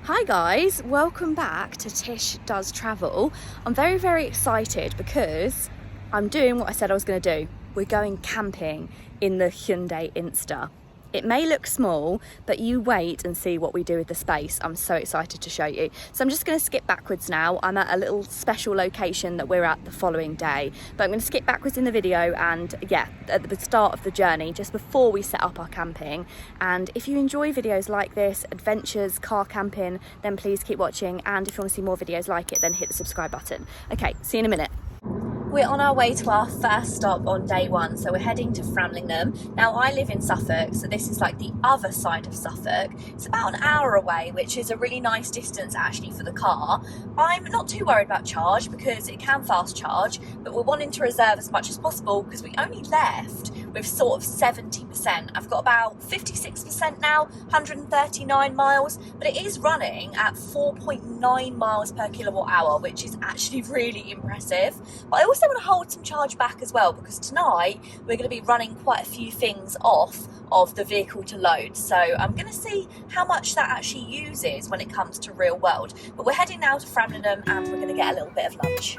Hi guys, welcome back to Tish Does Travel. I'm very excited because I'm doing what I said I was going to do. We're going camping in the Hyundai INSTER. It may look small, but you wait and see what we do with the space. I'm so excited to show you. So I'm just going to skip backwards now. I'm at a little special location that we're at the following day. But I'm going to skip backwards in the video and yeah, at the start of the journey, just before we set up our camping. And if you enjoy videos like this, adventures, car camping, then please keep watching. And if you want to see more videos like it, then hit the subscribe button. Okay, see you in a minute. We're on our way to our first stop on day one, so we're heading to Framlingham. Now I live in Suffolk, so this is like the other side of Suffolk. It's about an hour away, which is a really nice distance actually for the car. I'm not too worried about charge because it can fast charge, but we're wanting to reserve as much as possible because we only left with sort of 70%. I've got about 56% now, 139 miles, but it is running at 4.9 miles per kilowatt hour, which is actually really impressive. But I also want to hold some charge back as well because tonight we're going to be running quite a few things off of the vehicle to load. So I'm going to see how much that actually uses when it comes to real world. But we're heading now to Framlingham and we're going to get a little bit of lunch.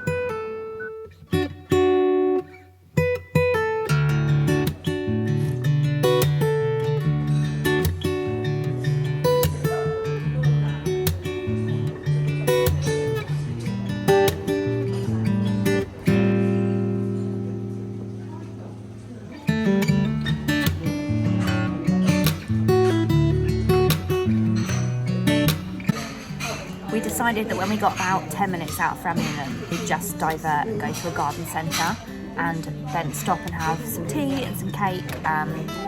We decided that when we got about 10 minutes out of Framlingham, we'd just divert and go to a garden centre and then stop and have some tea and some cake,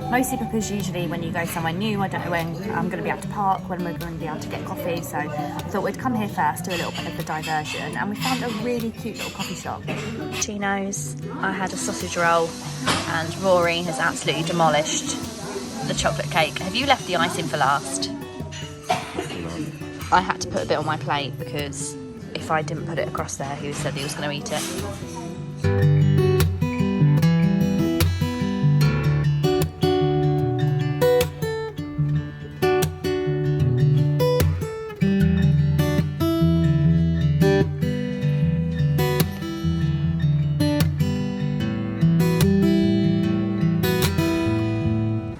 mostly because usually when you go somewhere new, I don't know when I'm going to be able to park, when we're going to be able to get coffee, so I thought we'd come here first, do a little bit of the diversion, and we found a really cute little coffee shop. Chinos, I had a sausage roll, and Rory has absolutely demolished the chocolate cake. Have you left the icing for last? I had to put a bit on my plate because if I didn't put it across there, he said he was going to eat it.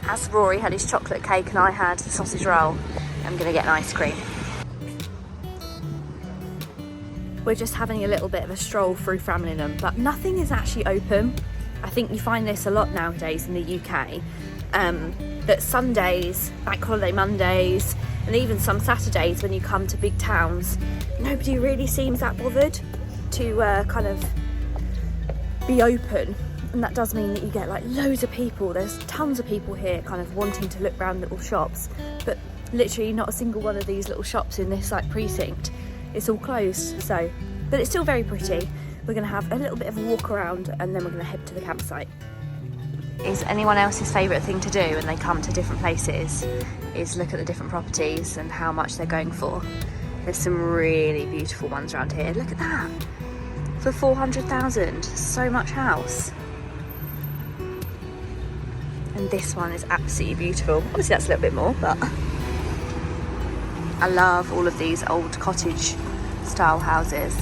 As Rory had his chocolate cake and I had the sausage roll, I'm going to get an ice cream. We're just having a little bit of a stroll through Framlingham, but nothing is actually open. I think you find this a lot nowadays in the UK, that Sundays, bank holiday Mondays, and even some Saturdays when you come to big towns, nobody really seems that bothered to kind of be open. And that does mean that you get like loads of people. There's tons of people here kind of wanting to look around little shops, but literally not a single one of these little shops in this like precinct. It's all closed, so, but it's still very pretty. We're going to have a little bit of a walk around and then we're going to head to the campsite. Is anyone else's favourite thing to do when they come to different places is look at the different properties and how much they're going for. There's some really beautiful ones around here. Look at that, for 400,000, so much house. And this one is absolutely beautiful. Obviously that's a little bit more, but I love all of these old cottage style houses.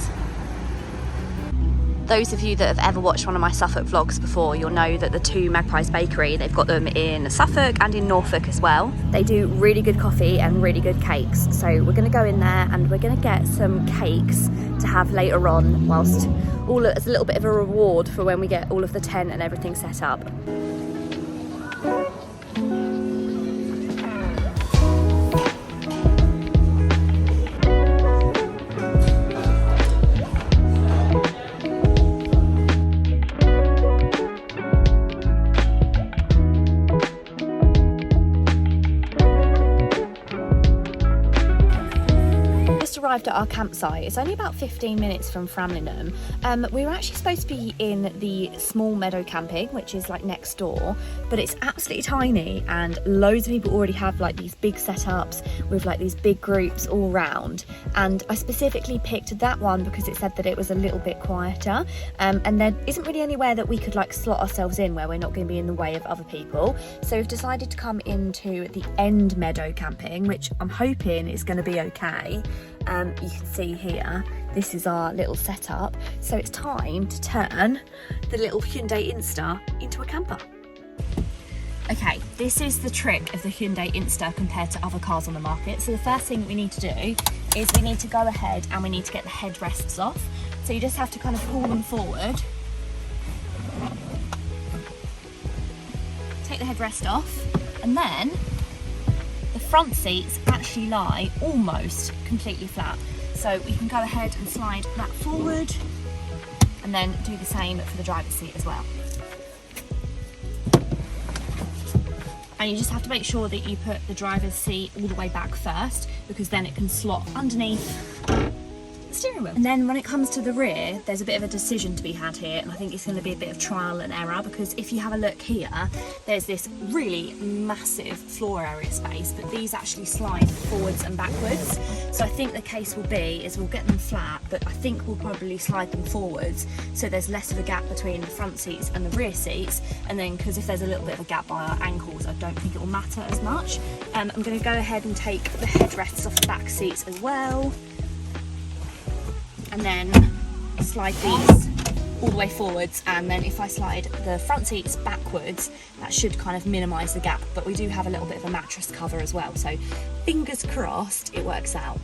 Those of you that have ever watched one of my Suffolk vlogs before, you'll know that the Two Magpies Bakery, they've got them in Suffolk and in Norfolk as well. They do really good coffee and really good cakes. So we're going to go in there and we're going to get some cakes to have later on, whilst as a little bit of a reward for when we get all of the tent and everything set up. just arrived at our campsite. It's only about 15 minutes from Framlingham. We were actually supposed to be in the small meadow camping, which is like next door, but it's absolutely tiny and loads of people already have like these big setups with like these big groups all round. And I specifically picked that one because it said that it was a little bit quieter, and there isn't really anywhere that we could like slot ourselves in where we're not going to be in the way of other people. So we've decided to come into the end meadow camping, which I'm hoping is going to be okay. You can see here, this is our little setup. So it's time to turn the little Hyundai INSTER into a camper. Okay, this is the trick of the Hyundai INSTER compared to other cars on the market. So the first thing that we need to do is we need to go ahead and we need to get the headrests off. So you just have to kind of pull them forward. Take the headrest off, and then the front seats actually lie almost completely flat. So we can go ahead and slide that forward and then do the same for the driver's seat as well. And you just have to make sure that you put the driver's seat all the way back first, because then it can slot underneath the steering wheel. And then when it comes to the rear, there's a bit of a decision to be had here, and I think it's going to be a bit of trial and error, because if you have a look here, there's this really massive floor area space, but these actually slide forwards and backwards. So I think the case will be is we'll get them flat, but I think we'll probably slide them forwards so there's less of a gap between the front seats and the rear seats. And then, because if there's a little bit of a gap by our ankles, I don't think it will matter as much. I'm going to go ahead and take the headrests off the back seats as well, and then slide these all the way forwards, and then if I slide the front seats backwards, that should kind of minimise the gap. But we do have a little bit of a mattress cover as well, so fingers crossed it works out.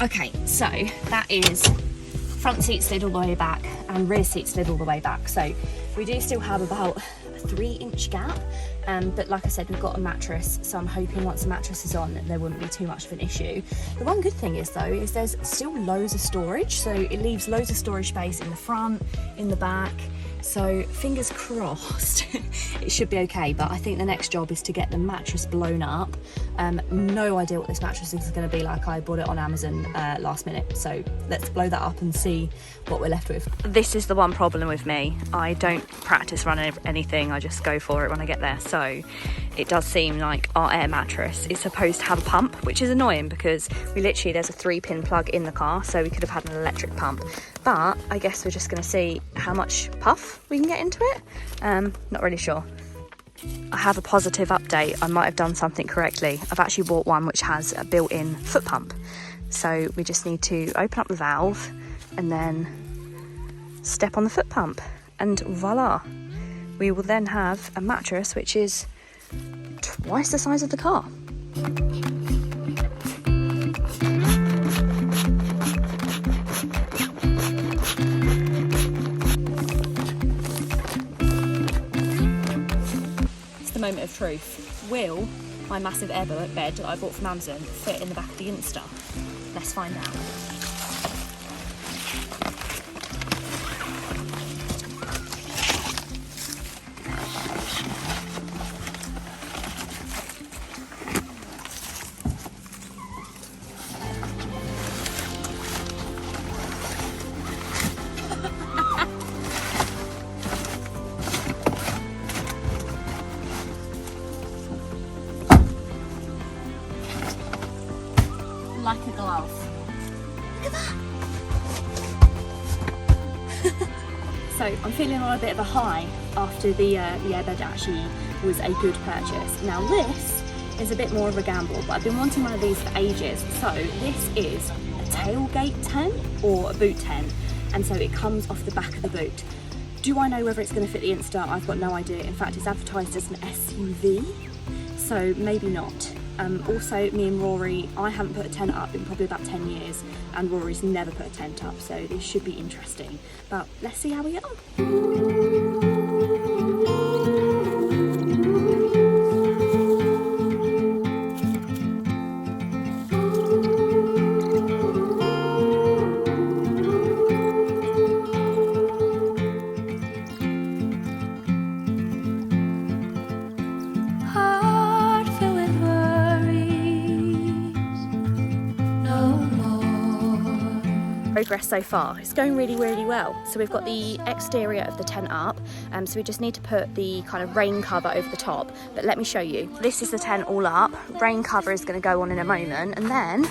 Okay, so that is front seat slid all the way back and rear seat slid all the way back. So we do still have about a 3-inch gap, but like I said, we've got a mattress, so I'm hoping once the mattress is on there wouldn't be too much of an issue. The one good thing is though, is there's still loads of storage, so it leaves loads of storage space in the front, in the back, so fingers crossed it should be okay. But I think the next job is to get the mattress blown up. No idea what this mattress is going to be like. I bought it on Amazon last minute, so let's blow that up and see what we're left with. This is the one problem with me, I don't practice running anything, I just go for it when I get there. So it does seem like our air mattress is supposed to have a pump, which is annoying because we literally, there's a 3-pin plug in the car, so we could have had an electric pump. But I guess we're just going to see how much puff we can get into it. Not really sure. I have a positive update. I might have done something correctly. I've actually bought one which has a built-in foot pump. So we just need to open up the valve and then step on the foot pump, and voila. We will then have a mattress which is twice the size of the car. Moment of truth. Will my massive air bed that I bought from Amazon fit in the back of the INSTER? Let's find out. Like a glove. Look at that! So I'm feeling on a bit of a high after the airbed actually was a good purchase. Now this is a bit more of a gamble, but I've been wanting one of these for ages. So this is a tailgate tent or a boot tent, and so it comes off the back of the boot. Do I know whether it's going to fit the INSTER? I've got no idea. In fact, it's advertised as an SUV, so maybe not. Also, me and Rory, I haven't put a tent up in probably about 10 years, and Rory's never put a tent up, so this should be interesting. But let's see how we get on. Heart filled with worries, no more. progress so far. It's going really, really well. So we've got the exterior of the tent up, so we just need to put the kind of rain cover over the top. But let me show you. This is the tent all up. Rain cover is going to go on in a moment, and then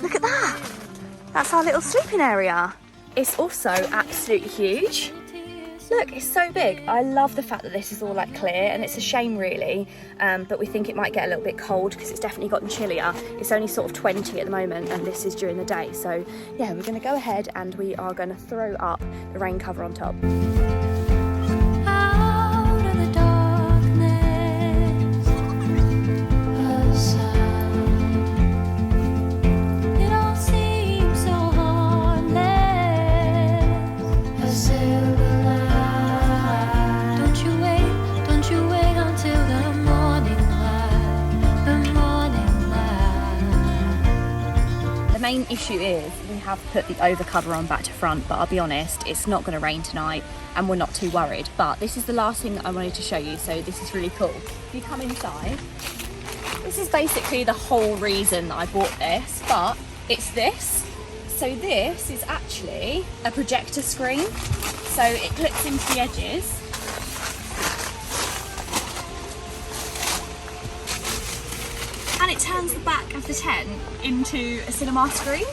look at that. That's our little sleeping area. It's also absolutely huge. Look, it's so big. I love the fact that this is all like clear, and it's a shame really, but we think it might get a little bit cold because it's definitely gotten chillier. It's only sort of 20 at the moment, and this is during the day. So yeah, we're going to go ahead and we are going to throw up the rain cover on top. The main issue is we have put the overcover on back to front, but I'll be honest, it's not going to rain tonight and we're not too worried. But this is the last thing I wanted to show you, so this is really cool. If you come inside, this is basically the whole reason that I bought this, but it's this. So this is actually a projector screen, so it clips into the edges. And it turns the back of the tent into a cinema screen.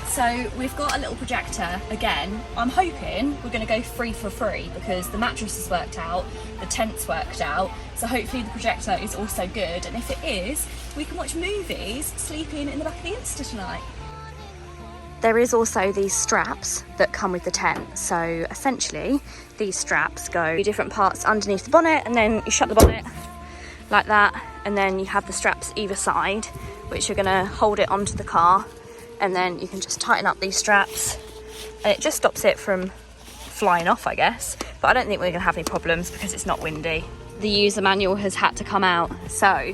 So we've got a little projector again. I'm hoping we're going to go free for free because the mattress is worked out, the tent's worked out. So hopefully the projector is also good. And if it is, we can watch movies sleeping in the back of the Insta tonight. There is also these straps that come with the tent. So essentially these straps go to different parts underneath the bonnet, and then you shut the bonnet like that, and then you have the straps either side which are going to hold it onto the car, and then you can just tighten up these straps and it just stops it from flying off, I guess. But I don't think we're going to have any problems because it's not windy. The user manual has had to come out, so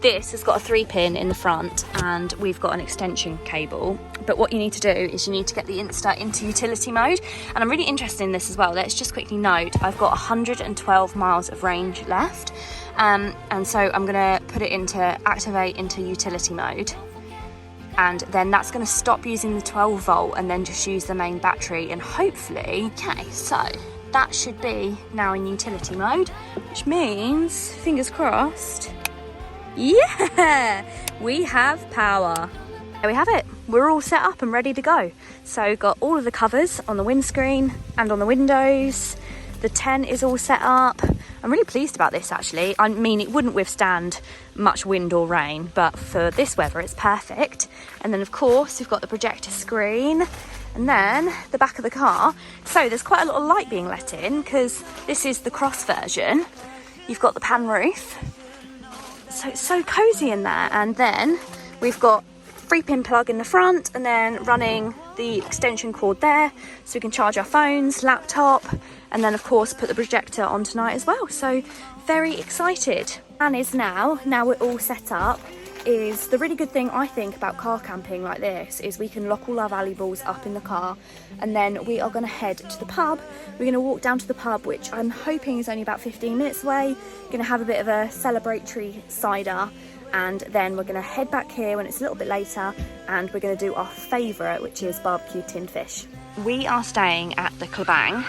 this has got a 3-pin in the front and we've got an extension cable. But what you need to do is you need to get the Insta into utility mode, and I'm really interested in this as well. Let's just quickly note I've got 112 miles of range left, and so I'm going to put it into activate into utility mode, and then that's going to stop using the 12 volt and then just use the main battery, and hopefully, okay, so that should be now in utility mode, which means, fingers crossed, yeah, we have power. There we have it. We're all set up and ready to go. So got all of the covers on the windscreen and on the windows. The tent is all set up. I'm really pleased about this actually. I mean, it wouldn't withstand much wind or rain, but for this weather it's perfect. And then of course we've got the projector screen, and then the back of the car. So there's quite a lot of light being let in because this is the cross version. You've got the pan roof. So it's so cozy in there. And then we've got 3-pin plug in the front, and then running the extension cord there so we can charge our phones, laptop, and then of course put the projector on tonight as well. So very excited. And is now we're all set up, is the really good thing I think about car camping like this is we can lock all our valuables up in the car, and then we are going to head to the pub. We're going to walk down to the pub, which I'm hoping is only about 15 minutes away. Going to have a bit of a celebratory cider, and then we're going to head back here when it's a little bit later, and we're going to do our favourite, which is barbecue tinned fish. We are staying at the Cabang,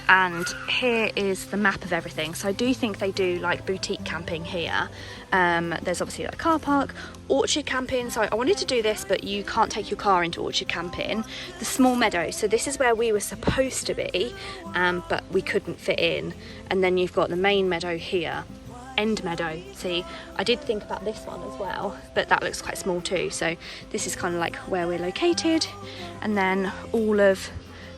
and here is the map of everything. So I do think they do like boutique camping here. There's obviously like a car park, orchard camping. So I wanted to do this, but you can't take your car into orchard camping. The small meadow, so this is where we were supposed to be, but we couldn't fit in. And then you've got the main meadow here, end meadow. See, I did think about this one as well, but that looks quite small too. So this is kind of like where we're located, and then all of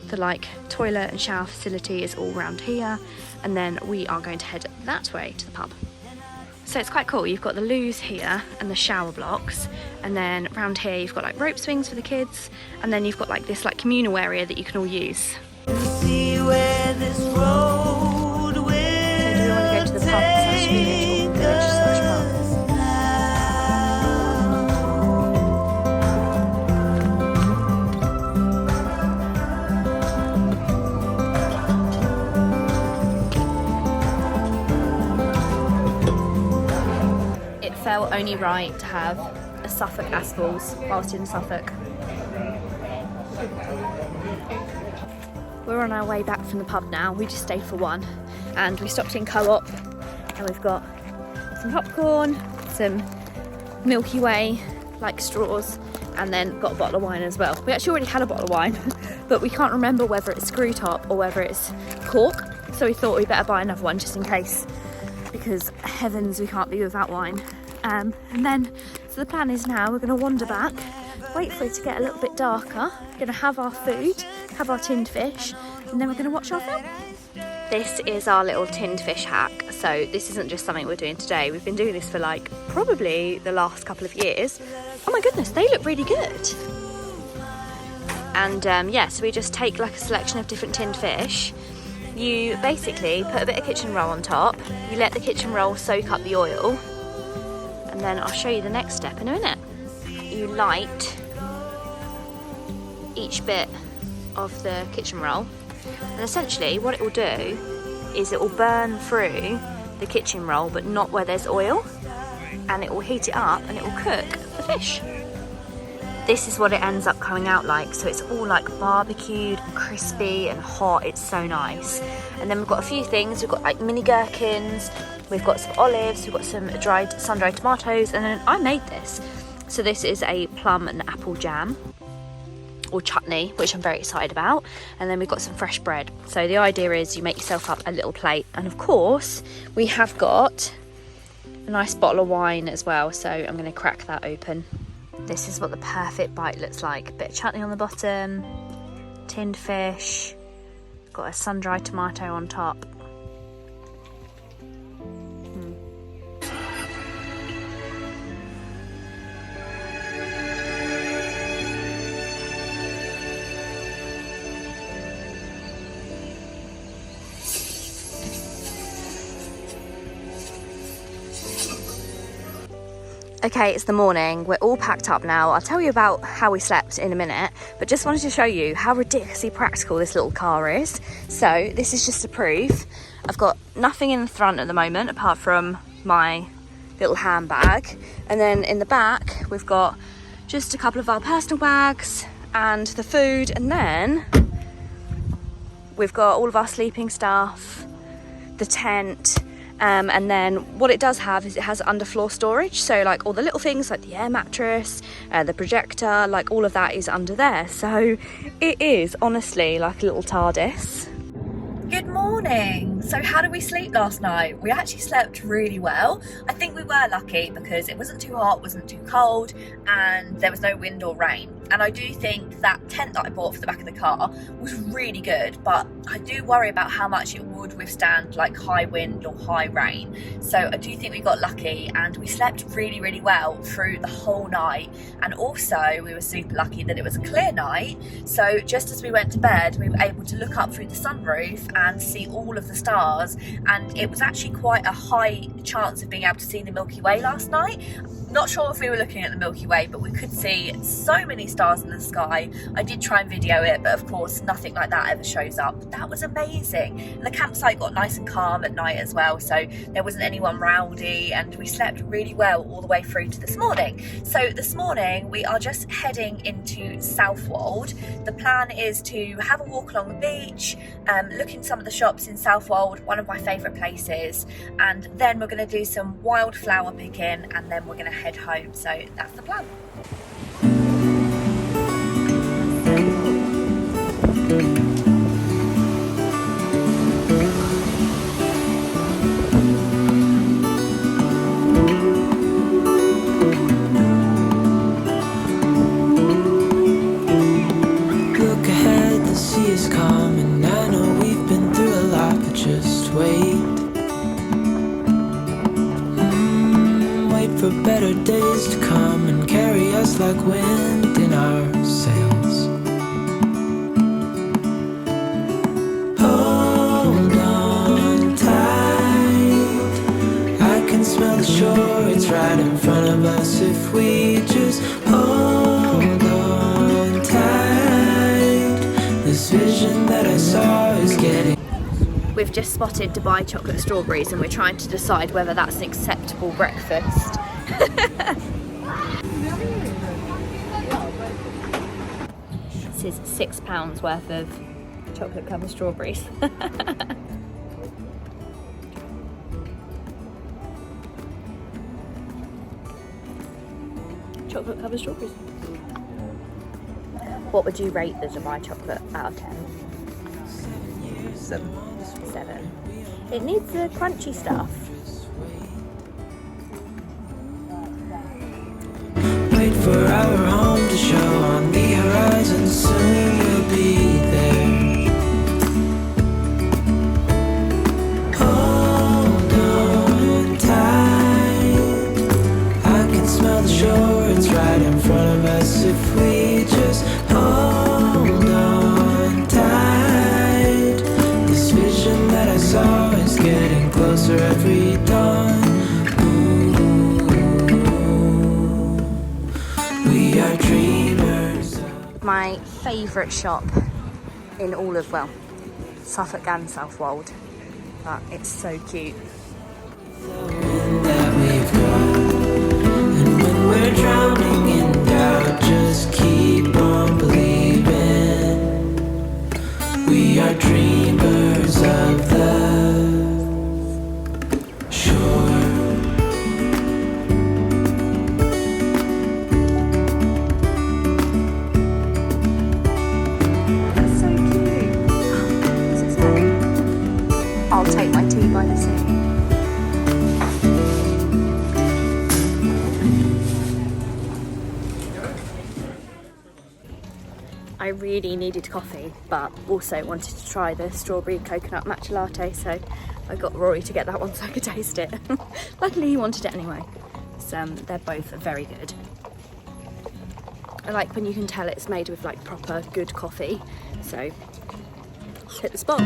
the like toilet and shower facility is all around here, and then we are going to head that way to the pub. So it's quite cool. You've got the loos here and the shower blocks, and then around here you've got like rope swings for the kids, and then you've got like this like communal area that you can all use. See where this road will. So do we want to go to the pub slash village or village slash pub? Felt only right to have a Suffolk Aspals whilst in Suffolk. We're on our way back from the pub now. We just stayed for one, and we stopped in Co-op, and we've got some popcorn, some Milky Way like straws, and then got a bottle of wine as well. We actually already had a bottle of wine, but we can't remember whether it's screw top or whether it's cork, so we thought we'd better buy another one just in case, because heavens, we can't be without wine. And then, so the plan is now we're going to wander back, wait for it to get a little bit darker, going to have our food, have our tinned fish, and then we're going to watch our film. This is our little tinned fish hack. So this isn't just something we're doing today. We've been doing this for like probably the last couple of years. Oh my goodness, they look really good. And yeah, so we just take like a selection of different tinned fish. You basically put a bit of kitchen roll on top. You let the kitchen roll soak up the oil. And then I'll show you the next step in a minute. You light each bit of the kitchen roll, and essentially what it will do is it will burn through the kitchen roll but not where there's oil, and it will heat it up and it will cook the fish. This is what it ends up coming out like, so it's all like barbecued and crispy and hot. It's so nice. And then we've got a few things. We've got like mini gherkins, we've got some olives, we've got some sun-dried tomatoes, and then I made this. So this is a plum and apple jam or chutney, which I'm very excited about. And then we've got some fresh bread. So the idea is you make yourself up a little plate. And of course, we have got a nice bottle of wine as well. So I'm going to crack that open. This is what the perfect bite looks like. A bit of chutney on the bottom, tinned fish, got a sun-dried tomato on top. Okay, it's the morning. We're all packed up now. I'll tell you about how we slept in a minute, but just wanted to show you how ridiculously practical this little car is. So this is just to prove. I've got nothing in the front at the moment apart from my little handbag. And then in the back, we've got just a couple of our personal bags and the food. And then we've got all of our sleeping stuff, the tent, and then what it does have is it has underfloor storage, so like all the little things like the air mattress, the projector, like all of that is under there. So it is honestly like a little TARDIS. Good morning. So how did we sleep last night? We actually slept really well. I think we were lucky because it wasn't too hot, wasn't too cold, and there was no wind or rain. And I do think that tent that I bought for the back of the car was really good, but I do worry about how much it would withstand like high wind or high rain. So I do think we got lucky and we slept really, really well through the whole night. And also we were super lucky that it was a clear night. So just as we went to bed, we were able to look up through the sunroof and see all of the stars. And it was actually quite a high chance of being able to see the Milky Way last night. Not sure if we were looking at the Milky Way, but we could see so many stars in the sky. I did try and video it, but of course nothing like that ever shows up. But that was amazing. And the campsite got nice and calm at night as well, so there wasn't anyone rowdy, and we slept really well all the way through to this morning. So this morning we are just heading into Southwold. The plan is to have a walk along the beach, look in some of the shops in Southwold, one of my favourite places, and then we're going to do some wildflower picking, and then we're going to head home. So that's the plan. Look ahead, the sea is calm, and I know we've been through a lot, but just wait. Wait for better days to come and carry us like wind in our sails. Hold on tight, I can smell the shore, it's right in front of us. If we just hold on tight, this vision that I saw is getting. We've just spotted Dubai chocolate strawberries and we're trying to decide whether that's an acceptable breakfast. this is £6 worth of chocolate covered strawberries. Chocolate covered strawberries. What would you rate the Dubai chocolate out of 10? 7. 7. It needs the crunchy stuff. Wait for our home to show on the horizon. Soon we'll be there. Hold on tight. I can smell the shore. It's right in front of us. If we just hold on tight. This vision that I saw is getting closer every dawn. We are dreamers. My favourite shop in all of, well, Suffolk and Southwold, but it's so cute. That we've got. And when we're drowning in doubt, just keep on believing. We are dreamers of the shore. That's so cute. What's it say? I'll take my tea by the sea. I really needed coffee, but also wanted to try the strawberry coconut matcha latte, so I got Rory to get that one so I could taste it. Luckily he wanted it anyway. So, they're both very good. I like when you can tell it's made with like proper good coffee, so hit the spot.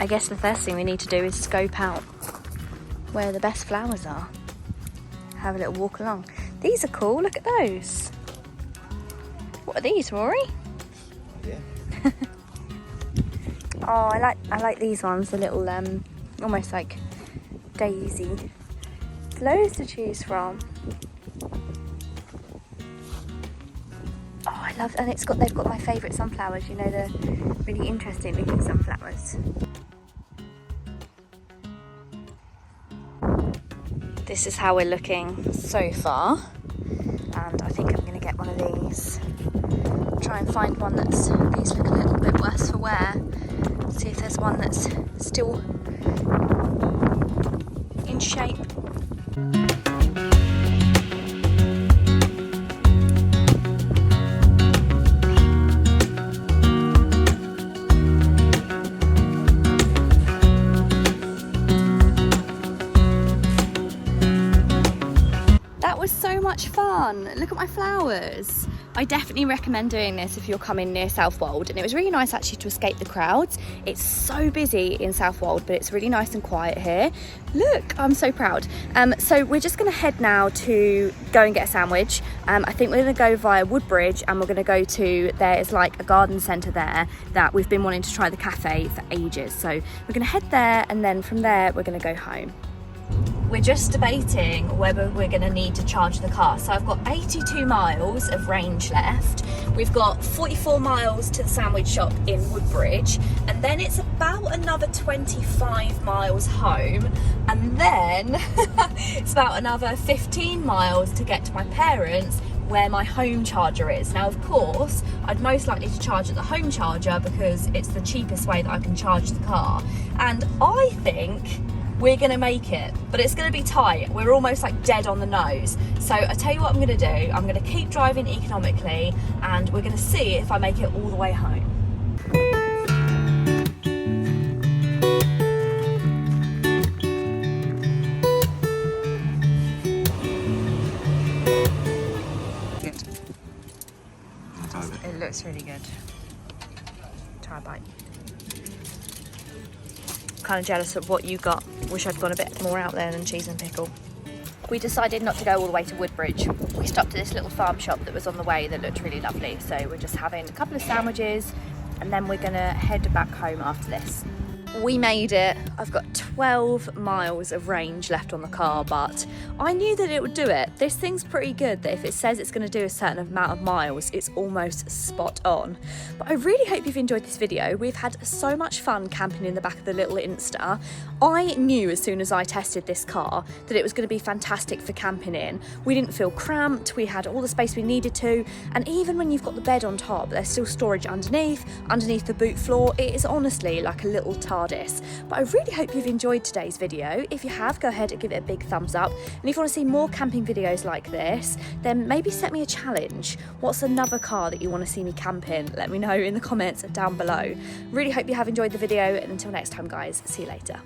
I guess the first thing we need to do is scope out where the best flowers are. Have a little walk along. These are cool, look at those. What are these, Rory? Yeah. Oh, I like these ones, the little almost like daisy. There's loads to choose from. Oh, I love, and they've got my favourite sunflowers, you know, the really interesting looking sunflowers. This is how we're looking so far, and I think I'm going to get one of these. Try and find one these look a little bit worse for wear. See if there's one that's still in shape. So much fun. Look at my flowers. I definitely recommend doing this if you're coming near Southwold, and it was really nice actually to escape the crowds. It's so busy in Southwold, but it's really nice and quiet here. Look, I'm so proud. So we're just going to head now to go and get a sandwich. I think we're going to go via Woodbridge, and we're going to go to, there is like a garden centre there that we've been wanting to try the cafe for ages, so we're going to head there, and then from there we're going to go home. We're just debating whether we're going to need to charge the car. So I've got 82 miles of range left. We've got 44 miles to the sandwich shop in Woodbridge, and then it's about another 25 miles home, and then it's about another 15 miles to get to my parents where my home charger is. Now, of course, I'd most likely to charge at the home charger because it's the cheapest way that I can charge the car. And I think we're gonna make it, but it's gonna be tight. We're almost like dead on the nose. So I tell you what I'm gonna do. I'm gonna keep driving economically and we're gonna see if I make it all the way home. It looks really good. Try a bite. Kind of jealous of what you got. Wish I'd gone a bit more out there than cheese and pickle. We decided not to go all the way to Woodbridge. We stopped at this little farm shop that was on the way that looked really lovely. So we're just having a couple of sandwiches and then we're gonna head back home after this. We made it. I've got 12 miles of range left on the car, but I knew that it would do it. This thing's pretty good that if it says it's going to do a certain amount of miles, it's almost spot on. But I really hope you've enjoyed this video. We've had so much fun camping in the back of the little INSTER. I knew as soon as I tested this car that it was going to be fantastic for camping in. We didn't feel cramped, we had all the space we needed to, and even when you've got the bed on top, there's still storage underneath the boot floor. It is honestly like a little TARDIS. But I really hope you've enjoyed today's video. If you have, go ahead and give it a big thumbs up. And if you want to see more camping videos like this, then maybe set me a challenge. What's another car that you want to see me camp in? Let me know in the comments down below. Really hope you have enjoyed the video, and until next time guys, see you later.